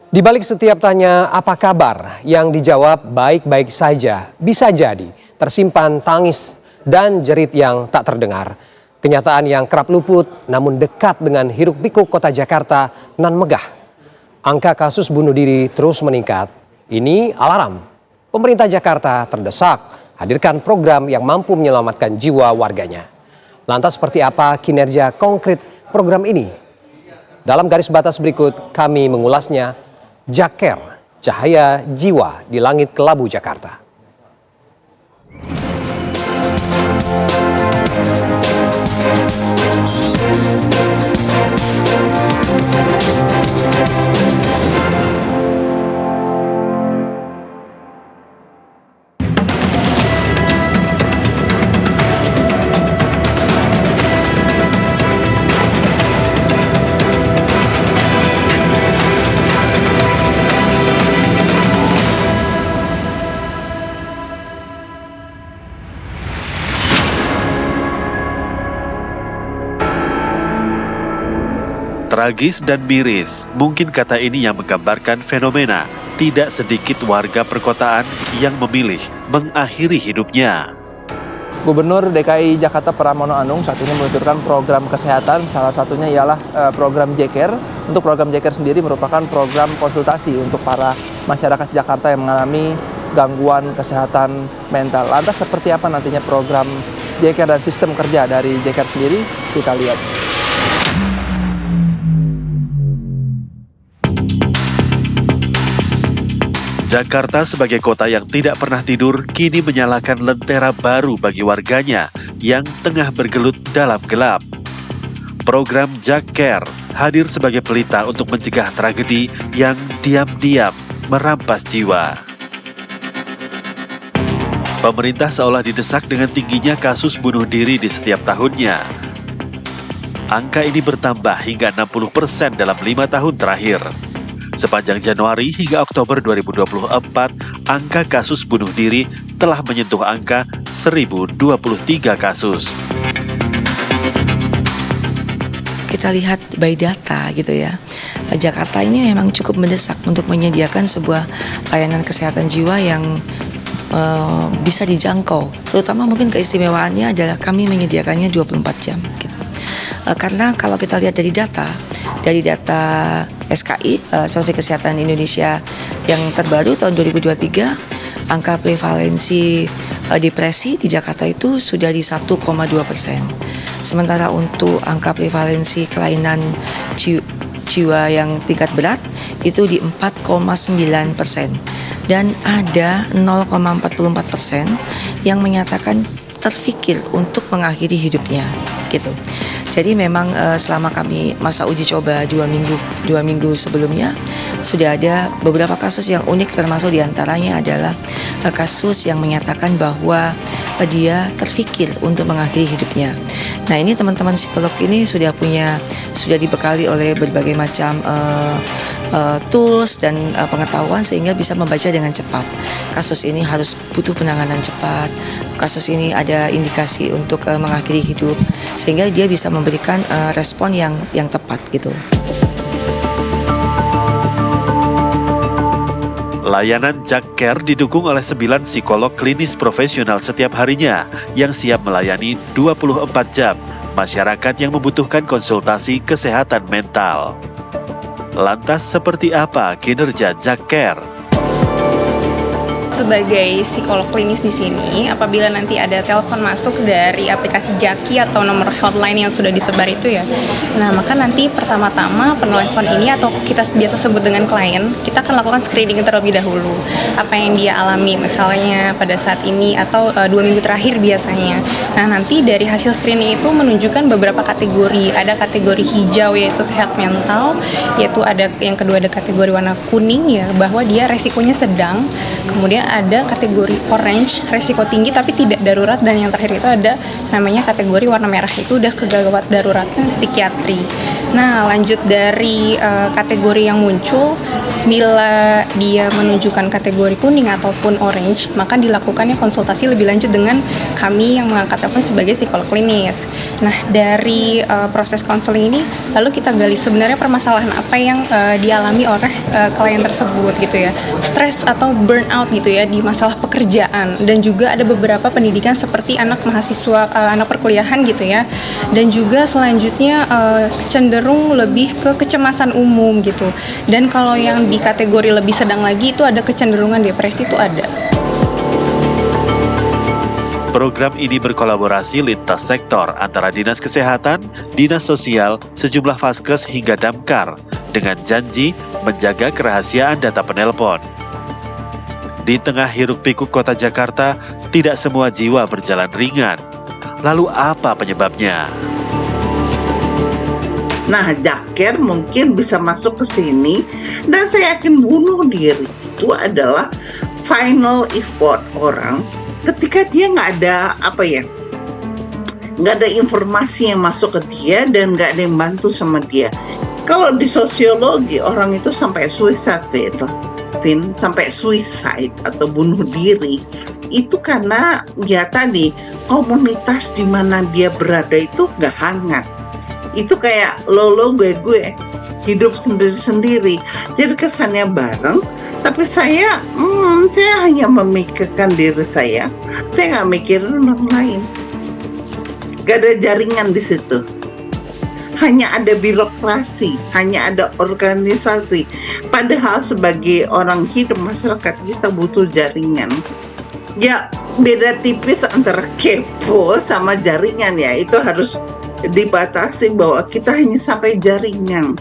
Di balik setiap tanya apa kabar yang dijawab baik-baik saja, bisa jadi tersimpan tangis dan jerit yang tak terdengar. Kenyataan yang kerap luput namun dekat dengan hiruk-pikuk kota Jakarta nan megah. Angka kasus bunuh diri terus meningkat. Ini alarm. Pemerintah Jakarta terdesak hadirkan program yang mampu menyelamatkan jiwa warganya. Lantas seperti apa kinerja konkret program ini? Dalam garis batas berikut kami mengulasnya. Jaker, cahaya jiwa di langit kelabu Jakarta. Tragis dan miris, mungkin kata ini yang menggambarkan fenomena tidak sedikit warga perkotaan yang memilih mengakhiri hidupnya. Gubernur DKI Jakarta Pramono Anung saat ini meluncurkan program kesehatan, salah satunya ialah program Jaker. Untuk program Jaker sendiri merupakan program konsultasi untuk para masyarakat Jakarta yang mengalami gangguan kesehatan mental. Lantas seperti apa nantinya program Jaker dan sistem kerja dari Jaker sendiri, kita lihat. Jakarta sebagai kota yang tidak pernah tidur kini menyalakan lentera baru bagi warganya yang tengah bergelut dalam gelap. Program Jaker hadir sebagai pelita untuk mencegah tragedi yang diam-diam merampas jiwa. Pemerintah seolah didesak dengan tingginya kasus bunuh diri di setiap tahunnya. Angka ini bertambah hingga 60% dalam 5 tahun terakhir. Sepanjang Januari hingga Oktober 2024, angka kasus bunuh diri telah menyentuh angka 1.023 kasus. Kita lihat by data gitu ya, Jakarta ini memang cukup mendesak untuk menyediakan sebuah layanan kesehatan jiwa yang bisa dijangkau. Terutama mungkin keistimewaannya adalah kami menyediakannya 24 jam gitu. Karena kalau kita lihat dari data SKI, Survei Kesehatan Indonesia yang terbaru tahun 2023, angka prevalensi depresi di Jakarta itu sudah di 1,2%. Sementara untuk angka prevalensi kelainan jiwa yang tingkat berat itu di 4,9%. Dan ada 0,44% yang menyatakan terfikir untuk mengakhiri hidupnya gitu. Jadi memang selama kami masa uji coba 2 minggu sebelumnya sudah ada beberapa kasus yang unik, termasuk diantaranya adalah kasus yang menyatakan bahwa dia terfikir untuk mengakhiri hidupnya. Nah, ini teman-teman psikolog ini sudah dibekali oleh berbagai macam tools dan pengetahuan sehingga bisa membaca dengan cepat. Kasus ini harus butuh penanganan cepat. Kasus ini ada indikasi untuk mengakhiri hidup sehingga dia bisa memberikan respon yang tepat gitu. Layanan Jaker didukung oleh 9 psikolog klinis profesional setiap harinya yang siap melayani 24 jam masyarakat yang membutuhkan konsultasi kesehatan mental. Lantas seperti apa kinerja Jaker? Sebagai psikolog klinis di sini, apabila nanti ada telepon masuk dari aplikasi Jaki atau nomor hotline yang sudah disebar itu ya, nah maka nanti pertama-tama penelepon ini atau kita biasa sebut dengan klien, kita akan lakukan screening terlebih dahulu. Apa yang dia alami misalnya pada saat ini atau 2 minggu terakhir biasanya. Nah nanti dari hasil screening itu menunjukkan beberapa kategori. Ada kategori hijau yaitu sehat mental, yaitu ada yang kedua ada kategori warna kuning ya, bahwa dia resikonya sedang. Kemudian ada kategori orange, resiko tinggi tapi tidak darurat, dan yang terakhir itu ada namanya kategori warna merah, itu udah kegawat daruratnya psikiatri. Nah, lanjut dari kategori yang muncul, Bila dia menunjukkan kategori kuning ataupun orange, maka dilakukannya konsultasi lebih lanjut dengan kami yang mengangkat telepon sebagai psikolog klinis. Nah, dari proses konseling ini, lalu kita gali sebenarnya permasalahan apa yang dialami oleh klien tersebut gitu ya. Stres atau burnout gitu ya di masalah pekerjaan, dan juga ada beberapa pendidikan seperti anak mahasiswa, anak perkuliahan gitu ya. Dan juga selanjutnya cenderung lebih ke kecemasan umum gitu. Dan kalau yang di kategori lebih sedang lagi itu ada kecenderungan depresi itu ada. Program ini berkolaborasi lintas sektor antara Dinas Kesehatan, Dinas Sosial, sejumlah Vaskes hingga Damkar dengan janji menjaga kerahasiaan data penelpon. Di tengah hiruk-pikuk kota Jakarta, tidak semua jiwa berjalan ringan. Lalu apa penyebabnya? Nah, Jaker mungkin bisa masuk ke sini, dan saya yakin bunuh diri itu adalah final effort orang ketika dia nggak ada nggak ada informasi yang masuk ke dia dan nggak ada yang bantu sama dia. Kalau di sosiologi orang itu sampai suicide, sampai suicide atau bunuh diri itu karena ya tadi komunitas di mana dia berada itu nggak hangat. Itu kayak lo gue hidup sendiri-sendiri, jadi kesannya bareng, tapi saya hanya memikirkan diri saya nggak mikirin orang lain, gak ada jaringan di situ, hanya ada birokrasi, hanya ada organisasi, padahal sebagai orang hidup masyarakat kita butuh jaringan. Ya beda tipis antara kepo sama jaringan, ya itu harus dibatasi bahwa kita hanya sampai jaringan,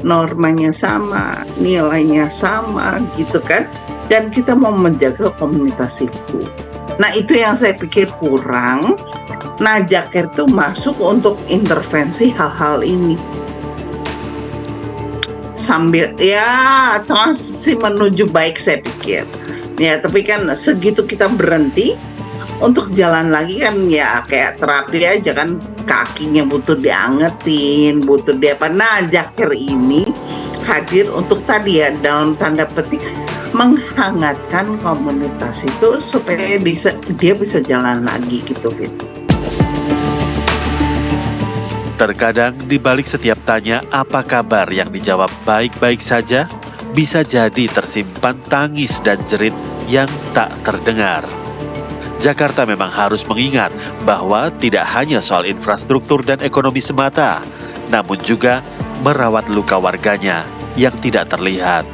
normanya sama, nilainya sama gitu kan, dan kita mau menjaga komunitas itu. Nah itu yang saya pikir kurang. Nah Jaker itu masuk untuk intervensi hal-hal ini sambil ya transisi menuju baik, saya pikir ya. Tapi kan segitu kita berhenti untuk jalan lagi kan ya kayak terapi aja kan, kakinya butuh diangetin, butuh apa. Nah Jaker ini hadir untuk tadi ya dalam tanda petik menghangatkan komunitas itu supaya dia bisa jalan lagi gitu, Fit. Terkadang di balik setiap tanya apa kabar yang dijawab baik-baik saja, bisa jadi tersimpan tangis dan jerit yang tak terdengar. Jakarta memang harus mengingat bahwa tidak hanya soal infrastruktur dan ekonomi semata, namun juga merawat luka warganya yang tidak terlihat.